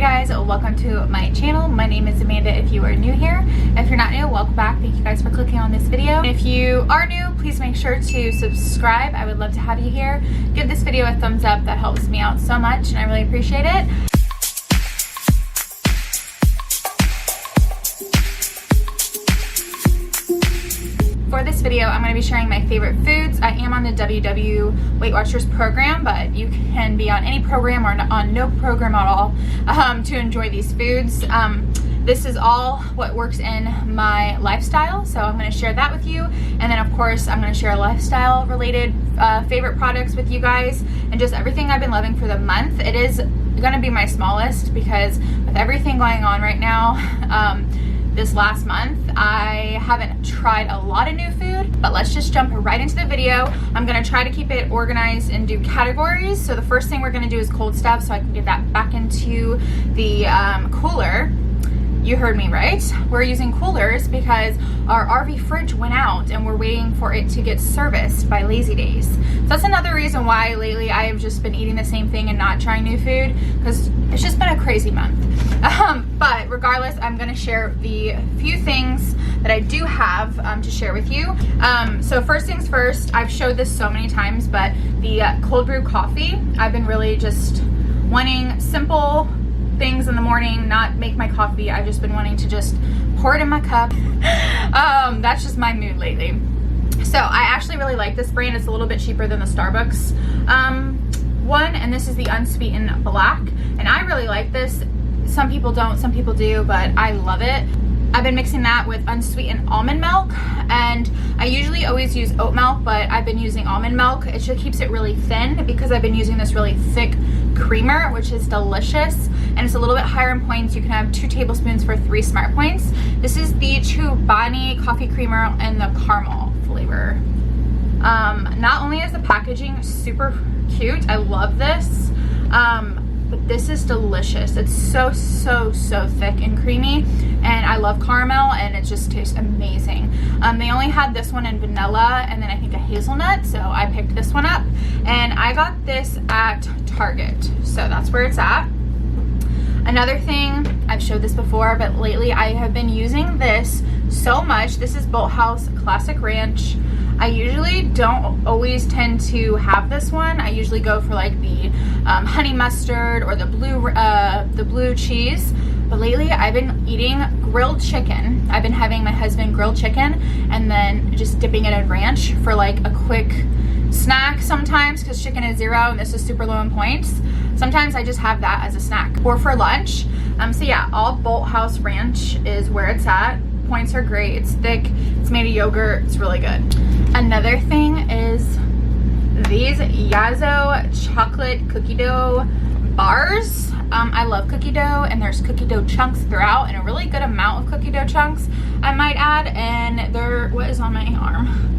guys, welcome to my channel. My name is Amanda if you are new here. If you're not new, welcome back. Thank you guys for clicking on this video. If you are new, please make sure to subscribe. I would love to have you here. Give this video a thumbs up. That helps me out so much and I really appreciate it. For this video, I'm going to be sharing my favorite foods. I am on the WW Weight Watchers program, but you can be on any program or on no program at all to enjoy these foods. This is all what works in my lifestyle, so I'm going to share that with you. And then of course, I'm going to share lifestyle related favorite products with you guys and just everything I've been loving for the month. It is going to be my smallest because with everything going on right now, this last month, I haven't tried a lot of new food, but let's just jump right into the video. I'm gonna try to keep it organized and do categories. So the first thing we're gonna do is cold stuff so I can get that back into the cooler. You heard me right. We're using coolers because our RV fridge went out and we're waiting for it to get serviced by Lazy Days. So that's another reason why lately I have just been eating the same thing and not trying new food because it's just been a crazy month. But regardless, I'm gonna share the few things that I do have to share with you. So first things first, I've showed this so many times, but the cold brew coffee, I've been really just wanting simple things in the morning, not make my coffee. I've just been wanting to just pour it in my cup. That's just my mood lately. So I actually really like this brand. It's a little bit cheaper than the Starbucks one, and this is the unsweetened black, and I really like this. Some people don't, some people do, but I love it. I've been mixing that with unsweetened almond milk, and I usually always use oat milk, but I've been using almond milk. It just keeps it really thin because I've been using this really thick creamer, which is delicious, and it's a little bit higher in points. You can have 2 tablespoons for 3 smart points. This is the Chobani coffee creamer in the caramel flavor. Not only is the packaging super cute, I love this, but this is delicious. It's so thick and creamy, and I love caramel, and it just tastes amazing. They only had this one in vanilla and then I think a hazelnut, so I picked this one up, and I got this at Target, so that's where it's at. Another thing, I've showed this before, but lately I have been using this so much. This is Bolthouse Classic Ranch. I usually don't always tend to have this one. I usually go for like the honey mustard or the blue cheese. But lately I've been eating grilled chicken. I've been having my husband grill chicken and then just dipping it in ranch for like a quick snack sometimes, because chicken is 0 and this is super low in points. Sometimes I just have that as a snack or for lunch. So yeah, all Bolthouse Ranch is where it's at. Points are great. It's thick. It's made of yogurt. It's really good. Another thing is these Yeahso chocolate cookie dough bars. I love cookie dough, and there's cookie dough chunks throughout, and a really good amount of cookie dough chunks I might add, and they're, what is on my arm?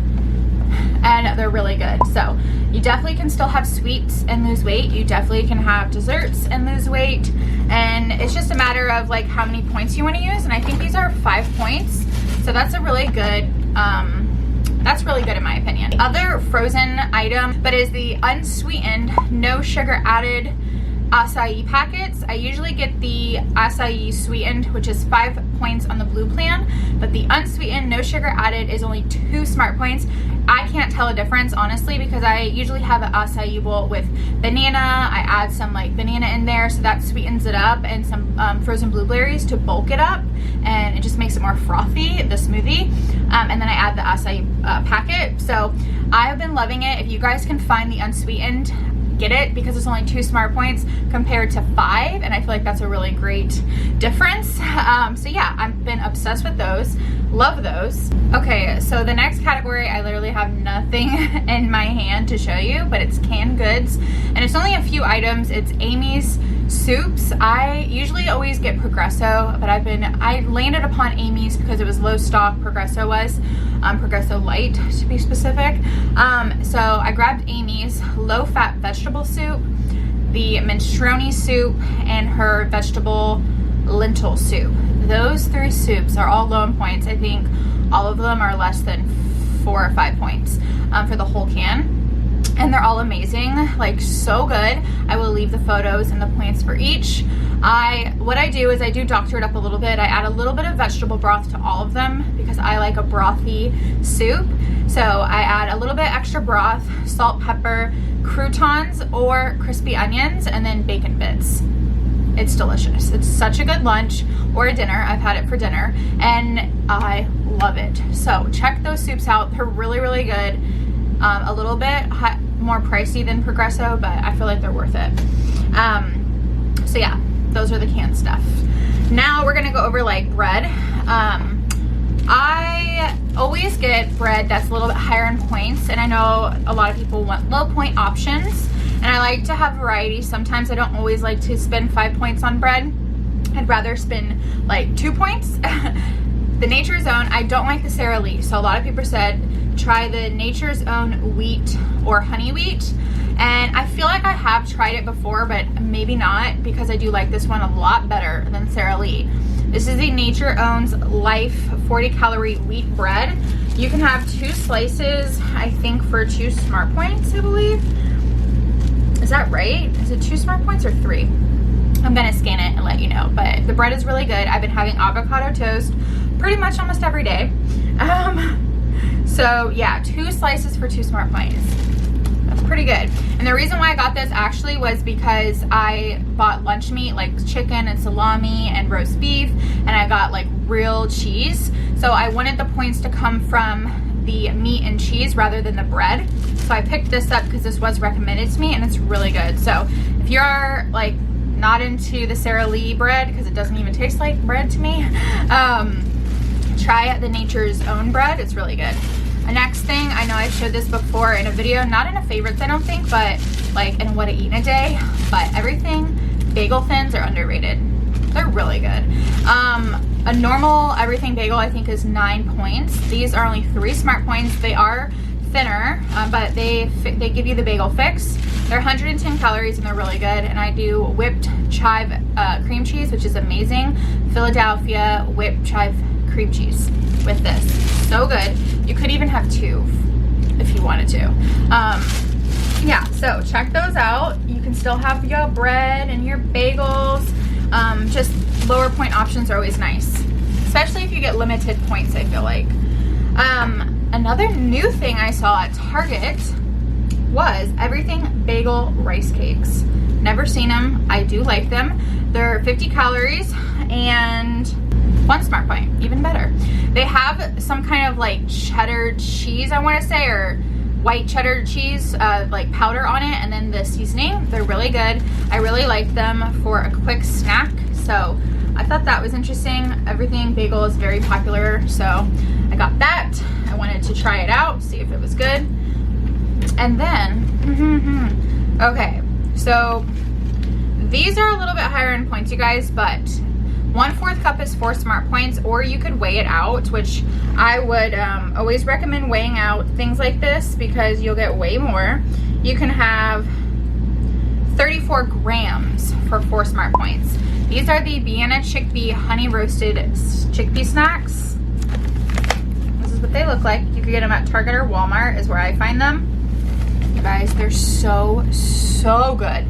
And they're really good. So you definitely can still have sweets and lose weight. You definitely can have desserts and lose weight, and it's just a matter of like how many points you want to use, and I think these are 5 points, so that's a really good that's really good in my opinion. Other frozen item, but is the unsweetened, no sugar added acai packets. I usually get the acai sweetened, which is 5 points on the blue plan, but the unsweetened, no sugar added is only 2 smart points. I can't tell a difference honestly because I usually have an acai bowl with banana. I add some like banana in there, so that sweetens it up, and some frozen blueberries to bulk it up, and it just makes it more frothy, the smoothie. And then I add the acai packet. So I've been loving it. If you guys can find the unsweetened, get it, because it's only 2 smart points compared to 5, and I feel like that's a really great difference. So yeah, I've been obsessed with those. Love those. Okay, so the next category, I literally have nothing in my hand to show you, but it's canned goods, and it's only a few items. It's Amy's soups. I usually always get Progresso, but I landed upon Amy's because it was low stock. Progresso was Progresso Light to be specific. So I grabbed Amy's low fat vegetable soup, the minestrone soup, and her vegetable lentil soup. Those 3 soups are all low in points. I think all of them are less than 4 or 5 points for the whole can. and they're all amazing, like so good. I will leave the photos and the points for each. What I do is I do doctor it up a little bit. I add a little bit of vegetable broth to all of them because I like a brothy soup. So I add a little bit extra broth, salt, pepper, croutons or crispy onions, and then bacon bits. It's delicious. It's such a good lunch or a dinner. I've had it for dinner and I love it. So check those soups out. They're really, really good. A little bit more pricey than Progresso, but I feel like they're worth it. So yeah, those are the canned stuff. Now we're gonna go over like bread. I always get bread that's a little bit higher in points, and I know a lot of people want low point options, and I like to have variety. Sometimes I don't always like to spend 5 points on bread. I'd rather spend like 2 points. The Nature's Own, I don't like the Sara Lee, so a lot of people said try the Nature's Own wheat or honey wheat, and I feel like I have tried it before, but maybe not, because I do like this one a lot better than Sara Lee. This is the Nature Owns Life 40 calorie wheat bread. You can have 2 slices, I think, for 2 smart points, I believe. Is that right? Is it 2 smart points or 3? I'm gonna scan it and let you know, but the bread is really good. I've been having avocado toast pretty much almost every day. So yeah, 2 slices for 2 smart points. That's pretty good. And the reason why I got this actually was because I bought lunch meat like chicken and salami and roast beef, and I got like real cheese. So I wanted the points to come from the meat and cheese rather than the bread. So I picked this up because this was recommended to me and it's really good. So if you're like not into the Sara Lee bread, because it doesn't even taste like bread to me, try the Nature's Own bread. It's really good. The next thing, I know I showed this before in a video, not in a favorites I don't think, but like in what I eat in a day, but everything bagel thins are underrated. They're really good. A normal everything bagel I think is 9 points. These are only 3 smart points. They are thinner, but they give you the bagel fix. They're 110 calories and they're really good. And I do whipped chive cream cheese, which is amazing. Philadelphia whipped chive cream cheese with this. So good. You could even have 2 if you wanted to. Yeah, so check those out. You can still have your bread and your bagels. Just lower point options are always nice, especially if you get limited points, I feel like. Another new thing I saw at Target was everything bagel rice cakes. Never seen them. I do like them. They're 50 calories and 1 smart point, even better. They have some kind of like cheddar cheese, I want to say, or white cheddar cheese, like powder on it, and then the seasoning. They're really good. I really like them for a quick snack, so I thought that was interesting. Everything bagel is very popular, so I got that. I wanted to try it out, see if it was good. And then, okay, so these are a little bit higher in points, you guys, but 1/4 cup is 4 smart points, or you could weigh it out, which I would always recommend weighing out things like this because you'll get way more. You can have 34 grams for 4 smart points. These are the Vienna Chickpea honey roasted chickpea snacks. This is what they look like. You can get them at Target or Walmart is where I find them. You guys, they're so good.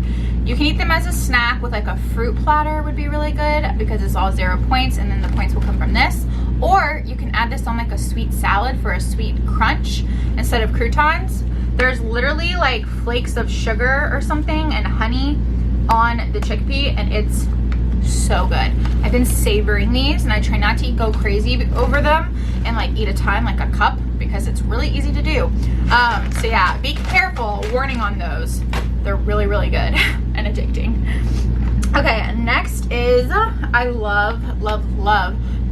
You can eat them as a snack with like a fruit platter would be really good because it's all 0 points, and then the points will come from this. Or you can add this on like a sweet salad for a sweet crunch instead of croutons. There's literally like flakes of sugar or something and honey on the chickpea, and it's so good. I've been savoring these, and I try not to go crazy over them and like eat a ton, like a cup, because it's really easy to do. So yeah, be careful, warning on those. They're really good and addicting. Okay, next is, I love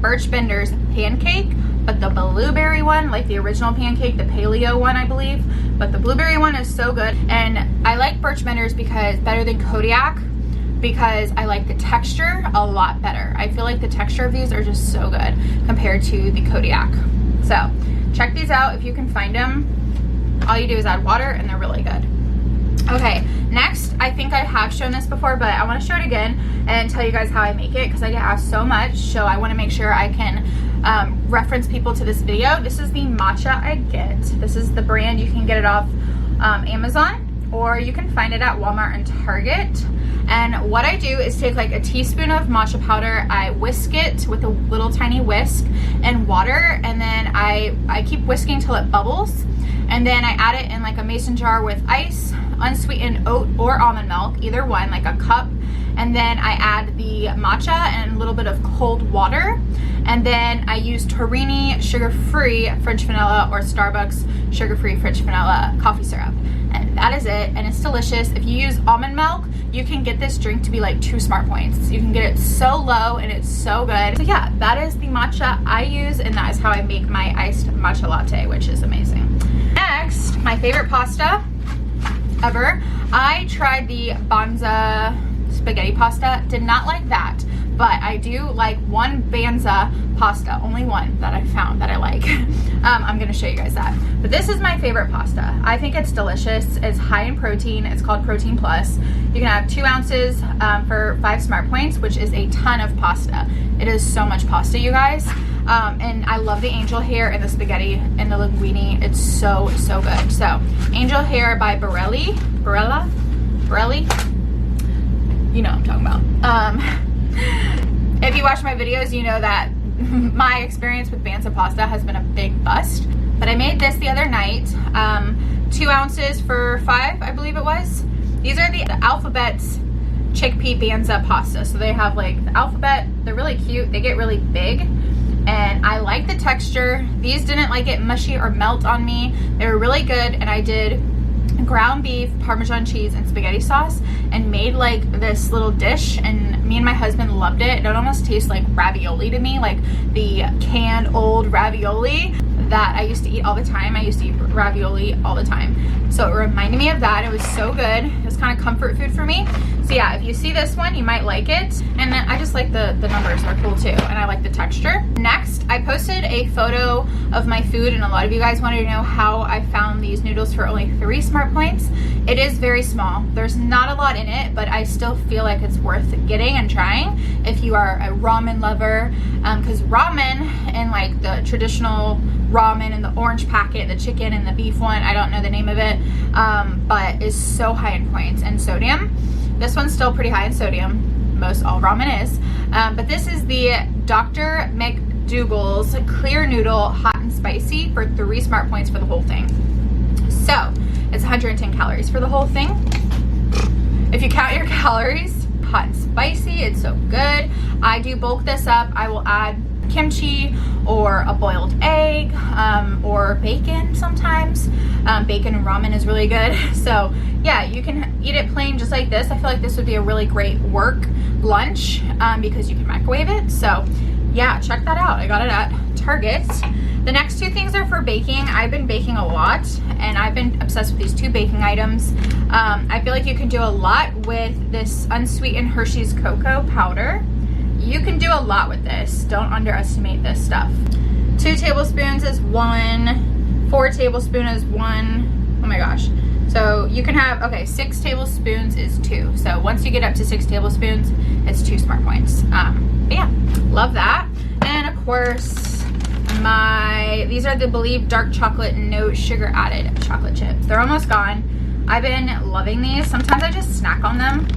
Birch Bender's Pancake, but the blueberry one, like the original Pancake, the paleo one I believe, but the blueberry one is so good. And I like Birch Bender's because better than Kodiak, because I like the texture a lot better. I feel like the texture of these are just so good compared to the Kodiak. So check these out if you can find them. All you do is add water and they're really good. Okay, next, I think I have shown this before, but I want to show it again and tell you guys how I make it because I get asked so much, so I want to make sure I can reference people to this video. This is the matcha I get. This is the brand. You can get it off Amazon, or you can find it at Walmart and Target. And what I do is take like a teaspoon of matcha powder, I whisk it with a little tiny whisk and water, and then I keep whisking till it bubbles, and then I add it in like a mason jar with ice, unsweetened oat or almond milk, either one, like a cup, and then I add the matcha and a little bit of cold water, and then I use Torini sugar-free French vanilla or Starbucks sugar-free French vanilla coffee syrup, and that is it, and it's delicious. If you use almond milk, you can get this drink to be like 2 smart points. You can get it so low and it's so good. So yeah, that is the matcha I use, and that is how I make my iced matcha latte, which is amazing. Next, my favorite pasta ever. I tried the Banza spaghetti pasta, did not like that, but I do like one Banza pasta, only one that I found that I like. I'm gonna show you guys that. But this is my favorite pasta. I think it's delicious. It's high in protein. It's called Protein Plus. You can have 2 ounces for 5 smart points, which is a ton of pasta. It is so much pasta, you guys. And I love the angel hair and the spaghetti and the linguine. It's so, so good. So, angel hair by Borelli. You know what I'm talking about. If you watch my videos, you know that my experience with Banza pasta has been a big bust. But I made this the other night. 2 ounces for 5, I believe it was. These are the Alphabet's chickpea Banza pasta. So they have like the alphabet. They're really cute. They get really big. And I like the texture. These didn't like get mushy or melt on me. They were really good. And I did ground beef, Parmesan cheese, and spaghetti sauce, and made like this little dish, and me and my husband loved it. It almost tastes like ravioli to me, like the canned old ravioli that I used to eat all the time. I used to eat ravioli all the time. So it reminded me of that. It was so good. It was kind of comfort food for me. So yeah, if you see this one, you might like it. And I just like the numbers are cool too, and I like the texture. Next, I posted a photo of my food, and a lot of you guys wanted to know how I found these noodles for only 3 smart points. It is very small. There's not a lot in it, but I still feel like it's worth getting and trying if you are a ramen lover, because ramen and like the traditional ramen and the orange packet, the chicken and the beef one, I don't know the name of it, but is so high in points and sodium. This one's still pretty high in sodium. Most all ramen is. But this is the Dr. McDougall's Clear Noodle Hot and Spicy for 3 smart points for the whole thing. So it's 110 calories for the whole thing. If you count your calories, hot and spicy, it's so good. I do bulk this up. I will add kimchi or a boiled egg or bacon sometimes. Bacon and ramen is really good. So yeah, you can eat it plain just like this. I feel like this would be a really great work lunch because you can microwave it. So yeah, check that out. I got it at Target. The next 2 things are for baking. I've been baking a lot, and I've been obsessed with these 2 baking items. I feel like you can do a lot with this unsweetened Hershey's cocoa powder. You can do a lot with this. Don't underestimate this stuff. 2 tablespoons is 1. 4 tablespoons is 1. Oh my gosh. So you can have, okay, 6 tablespoons is 2. So once you get up to 6 tablespoons, it's 2 smart points. But yeah, love that. And of course, these are the Believe dark chocolate, no sugar added chocolate chips. They're almost gone. I've been loving these. Sometimes I just snack on them.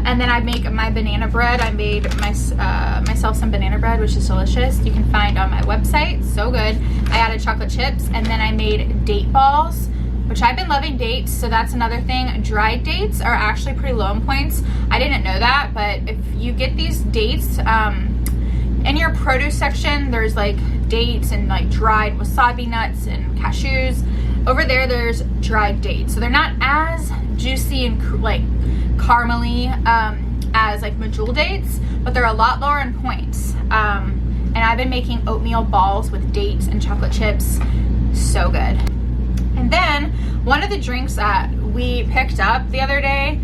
And then I make my banana bread. I made myself some banana bread, which is delicious. You can find on my website. So good. I added chocolate chips, and then I made date balls, which I've been loving dates, so that's another thing. Dried dates are actually pretty low in points. I didn't know that, but if you get these dates, in your produce section, there's like dates and like dried wasabi nuts and cashews. Over there, there's dried dates. So they're not as juicy and like caramely as like medjool dates, but they're a lot lower in points. And I've been making oatmeal balls with dates and chocolate chips. So good. And then one of the drinks that we picked up the other day,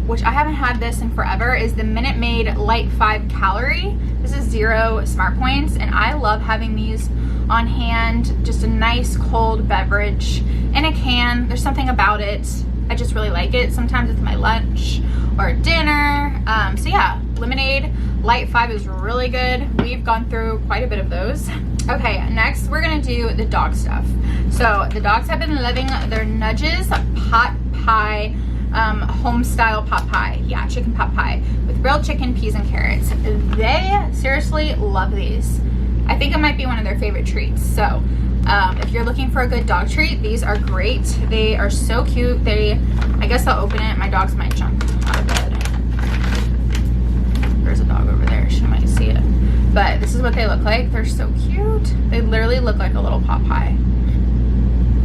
which I haven't had this in forever, is the Minute Maid Light 5 Calorie. This is 0 smart points, and I love having these on hand. Just a nice cold beverage in a can. There's something about it. I just really like it. Sometimes it's my lunch or dinner. So yeah, Lemonade Light 5 is really good. We've gone through quite a bit of those. Okay, next we're gonna do the dog stuff. So the dogs have been loving their Nudges pot pie, home style pot pie. Yeah, chicken pot pie with grilled chicken, peas, and carrots. They seriously love these. I think it might be one of their favorite treats. So if you're looking for a good dog treat, these are great. They are so cute. I guess I'll open it. My dogs might jump out of bed. There's a dog over there. She might see it. But this is what they look like. They're so cute. They literally look like a little pot pie.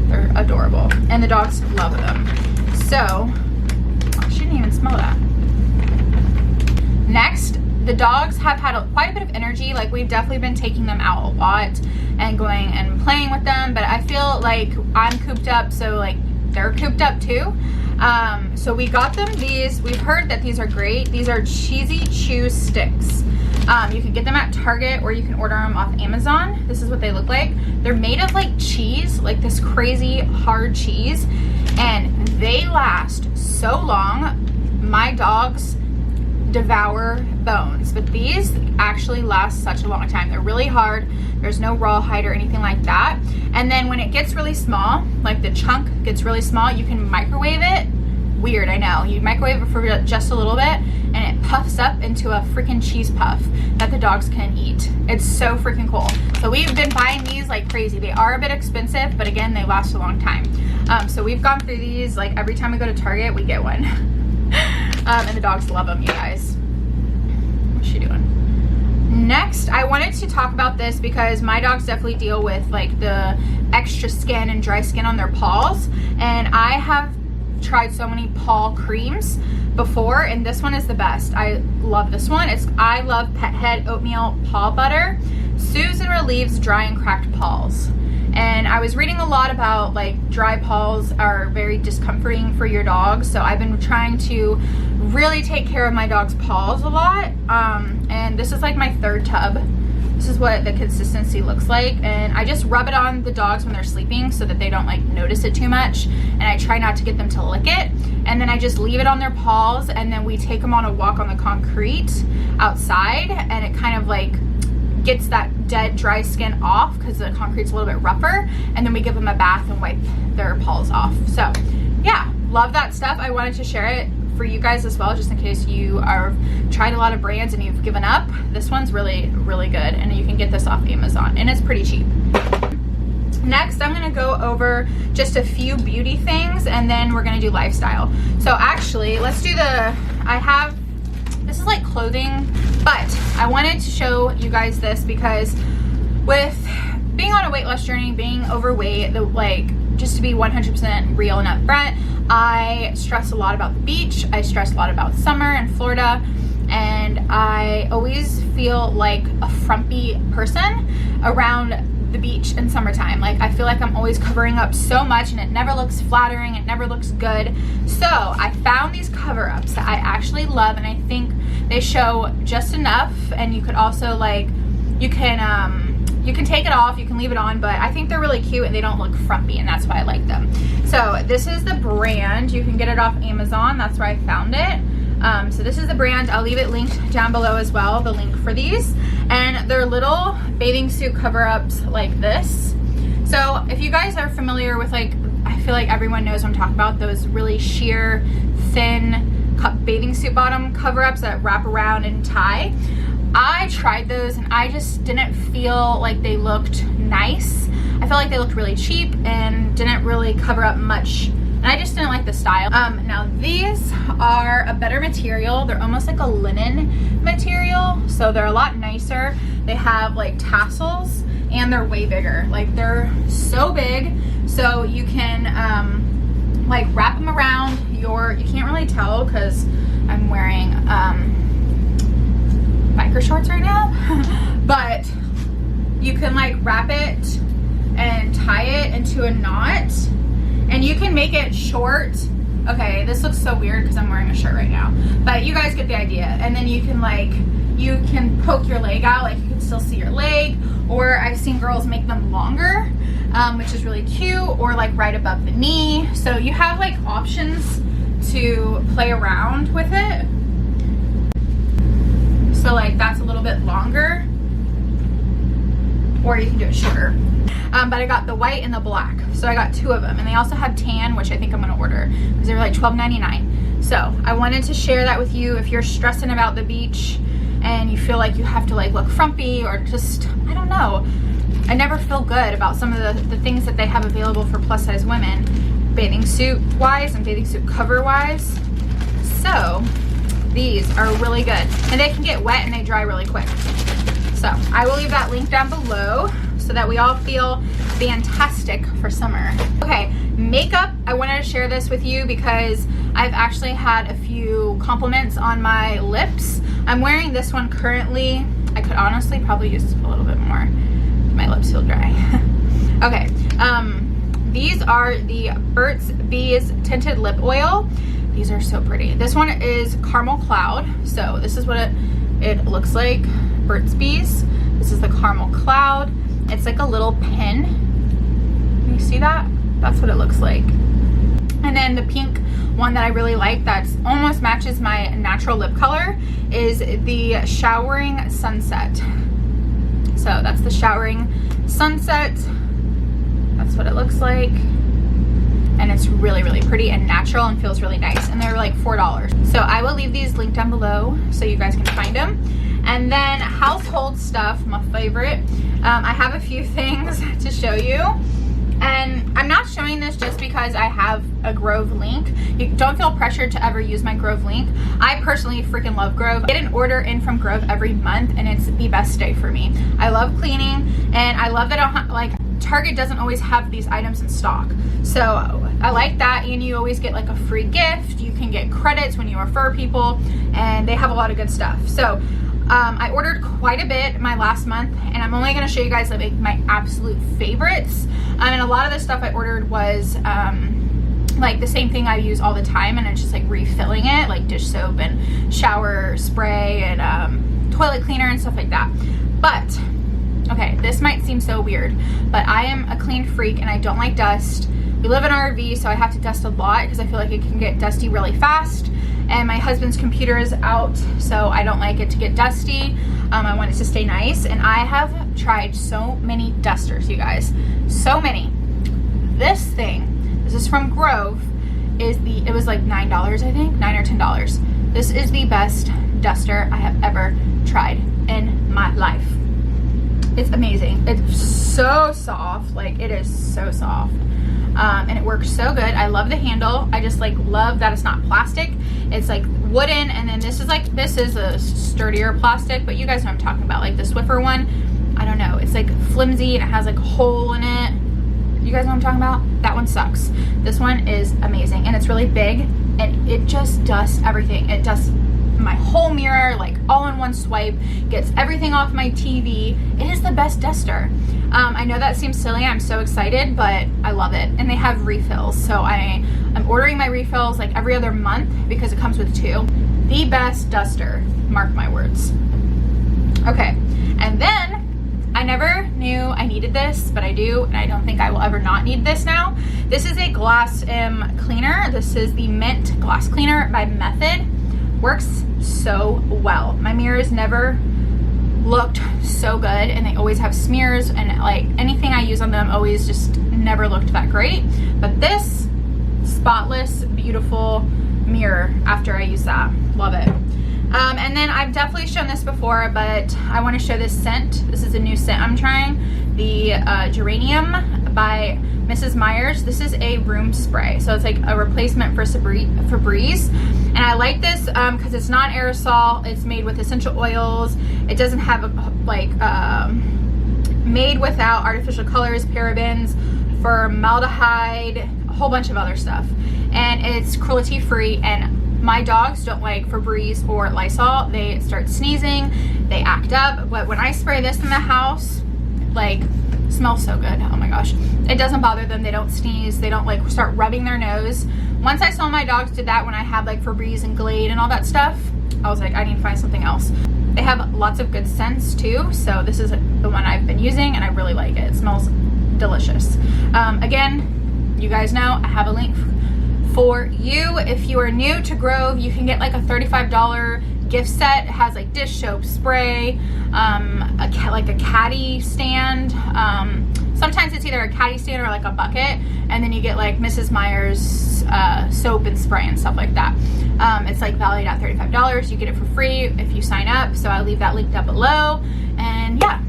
They're adorable. And the dogs love them. So, oh, she didn't even smell that. Next, the dogs have had quite a bit of energy. Like, we've definitely been taking them out a lot and going and playing with them. But I feel like I'm cooped up, so like they're cooped up too. So we got them these. We've heard that these are great. These are cheesy chew sticks. You can get them at Target or you can order them off Amazon. This is what they look like. They're made of like cheese, like this crazy hard cheese, and they last so long. My dogs devour bones, but these actually last such a long time. They're really hard. There's no rawhide or anything like that. And then when it gets really small, like the chunk gets really small, you can microwave it. Weird, I know. You microwave it for just a little bit and it puffs up into a freaking cheese puff that the dogs can eat. It's so freaking cool. So we've been buying these like crazy. They are a bit expensive, but again, they last a long time. So we've gone through these, like every time we go to Target, we get one. And the dogs love them, you guys. What's she doing? Next, I wanted to talk about this because my dogs definitely deal with like the extra skin and dry skin on their paws. And I have tried so many paw creams before, and this one is the best. I love this one. I love Pet Head Oatmeal Paw Butter. Soothes and relieves dry and cracked paws. And I was reading a lot about like dry paws are very discomforting for your dogs. So I've been trying to really take care of my dog's paws a lot. And this is like my third tub. This is what the consistency looks like. And I just rub it on the dogs when they're sleeping so that they don't like notice it too much. And I try not to get them to lick it. And then I just leave it on their paws, and then we take them on a walk on the concrete outside, and it kind of like gets that dead dry skin off because the concrete's a little bit rougher, and then we give them a bath and wipe their paws off. So yeah, love that stuff. I wanted to share it for you guys as well, just in case you are tried a lot of brands and you've given up. This one's really, really good, and you can get this off Amazon, and it's pretty cheap. Next, I'm gonna go over just a few beauty things, and then we're gonna do lifestyle. So actually, let's do this is like clothing, but I wanted to show you guys this because with being on a weight loss journey, being overweight, just to be 100% real and upfront, I stress a lot about the beach. I stress a lot about summer in Florida, and I always feel like a frumpy person around the beach in summertime. Like, I feel like I'm always covering up so much, and it never looks flattering, it never looks good. So I found these cover-ups that I actually love, and I think they show just enough. And you could also like, you can take it off, you can leave it on, but I think they're really cute and they don't look frumpy, and that's why I like them. So this is the brand. You can get it off Amazon. That's where I found it. So this is the brand. I'll leave it linked down below as well, the link for these. And they're little bathing suit cover-ups like this. So if you guys are familiar with, like, I feel like everyone knows what I'm talking about, those really sheer, thin bathing suit bottom cover-ups that wrap around and tie. I tried those and I just didn't feel like they looked nice. I felt like they looked really cheap and didn't really cover up much. And I just didn't like the style. Now these are a better material. They're almost like a linen material. So they're a lot nicer. They have like tassels and they're way bigger. Like, they're so big. So you can like wrap them around you can't really tell because I'm wearing biker shorts right now. But you can like wrap it and tie it into a knot. And you can make it short. Okay, this looks so weird because I'm wearing a shirt right now. But you guys get the idea. And then you can poke your leg out. Like, you can still see your leg. Or I've seen girls make them longer, which is really cute. Or like right above the knee. So you have like options to play around with it. So like that's a little bit longer. or you can do it sugar. But I got the white and the black, so I got 2 of them, and they also have tan, which I think I'm gonna order because they were like $12.99. So I wanted to share that with you if you're stressing about the beach and you feel like you have to like look frumpy or just, I don't know. I never feel good about some of the things that they have available for plus size women, bathing suit wise and bathing suit cover wise. So these are really good, and they can get wet and they dry really quick. So I will leave that link down below so that we all feel fantastic for summer. Okay, makeup, I wanted to share this with you because I've actually had a few compliments on my lips. I'm wearing this one currently. I could honestly probably use a little bit more. My lips feel dry. Okay, these are the Burt's Bees Tinted Lip Oil. These are so pretty. This one is Caramel Cloud. So this is what it looks like. Burt's Bees. This is the Caramel Cloud. It's like a little pin. Can you see that? That's what it looks like. And then the pink one that I really like that's almost matches my natural lip color is the Showering Sunset. So that's the Showering Sunset. That's what it looks like. And it's really, really pretty and natural and feels really nice. And they're like $4. So I will leave these linked down below so you guys can find them. And then household stuff, my favorite. I have a few things to show you. And I'm not showing this just because I have a Grove link. You don't feel pressured to ever use my Grove link. I personally freaking love Grove. I get an order in from Grove every month and it's the best day for me. I love cleaning and I love that like Target doesn't always have these items in stock. So I like that, and you always get like a free gift. You can get credits when you refer people, and they have a lot of good stuff. So I ordered quite a bit my last month, and I'm only gonna show you guys like my absolute favorites. And a lot of the stuff I ordered was like the same thing I use all the time, and it's just like refilling it, like dish soap and shower spray and toilet cleaner and stuff like that. But okay, this might seem so weird, but I am a clean freak and I don't like dust. We live in an RV, so I have to dust a lot because I feel like it can get dusty really fast. And my husband's computer is out, so I don't like it to get dusty. I want it to stay nice. And I have tried so many dusters, you guys. So many. This thing, this is from Grove, it was like $9, I think, $9 or $10. This is the best duster I have ever tried in my life. It's amazing. It's so soft. Like, it is so soft. And it works so good. I love the handle. I just like love that it's not plastic. It's like wooden, and then this is a sturdier plastic, but you guys know what I'm talking about. Like the Swiffer one, I don't know. It's like flimsy and it has like a hole in it. You guys know what I'm talking about? That one sucks. This one is amazing, and it's really big, and it just dusts everything. It dusts my whole mirror, like all in one swipe, gets everything off my TV. It is the best duster. I know that seems silly. I'm so excited, but I love it. And they have refills, so I'm ordering my refills like every other month because it comes with 2. The best duster, mark my words. Okay, and then I never knew I needed this, but I do, and I don't think I will ever not need this now. This is a glass cleaner. This is the Mint Glass Cleaner by Method. Works so well. My mirrors never looked so good, and they always have smears, and like anything I use on them always just never looked that great. But this spotless, beautiful mirror after I use that, love it. And then I've definitely shown this before, but I want to show this scent. This is a new scent I'm trying, the Geranium by Mrs. Meyer's. This is a room spray, so it's like a replacement for Febreze. And I like this because it's not aerosol. It's made with essential oils. It doesn't have made without artificial colors, parabens, formaldehyde, a whole bunch of other stuff. And it's cruelty free, and my dogs don't like Febreze or Lysol. They start sneezing, they act up. But when I spray this in the house, like, it smells so good. Oh my gosh. It doesn't bother them. They don't sneeze. They don't like start rubbing their nose. Once I saw my dogs did that when I had like Febreze and Glade and all that stuff, I was like, I need to find something else. They have lots of good scents too. So this is the one I've been using, and I really like it. It smells delicious. Again, you guys know I have a link for you. If you are new to Grove, you can get like a $35 gift set. It has like dish soap, spray, like a caddy stand. Sometimes it's either a caddy stand or like a bucket, and then you get like Mrs. Meyer's soap and spray and stuff like that. It's like valued at $35. You get it for free if you sign up, so I'll leave that link down below. And yeah,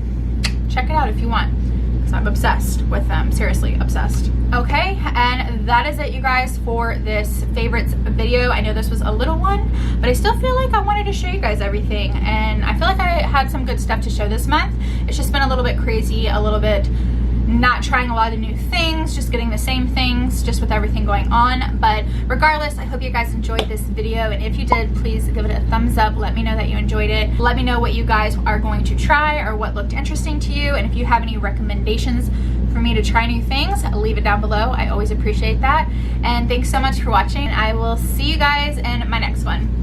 check it out if you want, because I'm obsessed with them, seriously obsessed. Okay, and that is it, you guys, for this favorites video. I know this was a little one, but I still feel like I wanted to show you guys everything, and I feel like I had some good stuff to show this month. It's just been a little bit crazy, a little bit not trying a lot of new things, just getting the same things, just with everything going on. But regardless, I hope you guys enjoyed this video, and if you did, please give it a thumbs up. Let me know that you enjoyed it. Let me know what you guys are going to try or what looked interesting to you, and if you have any recommendations for me to try new things, leave it down below. I always appreciate that. And thanks so much for watching. I will see you guys in my next one.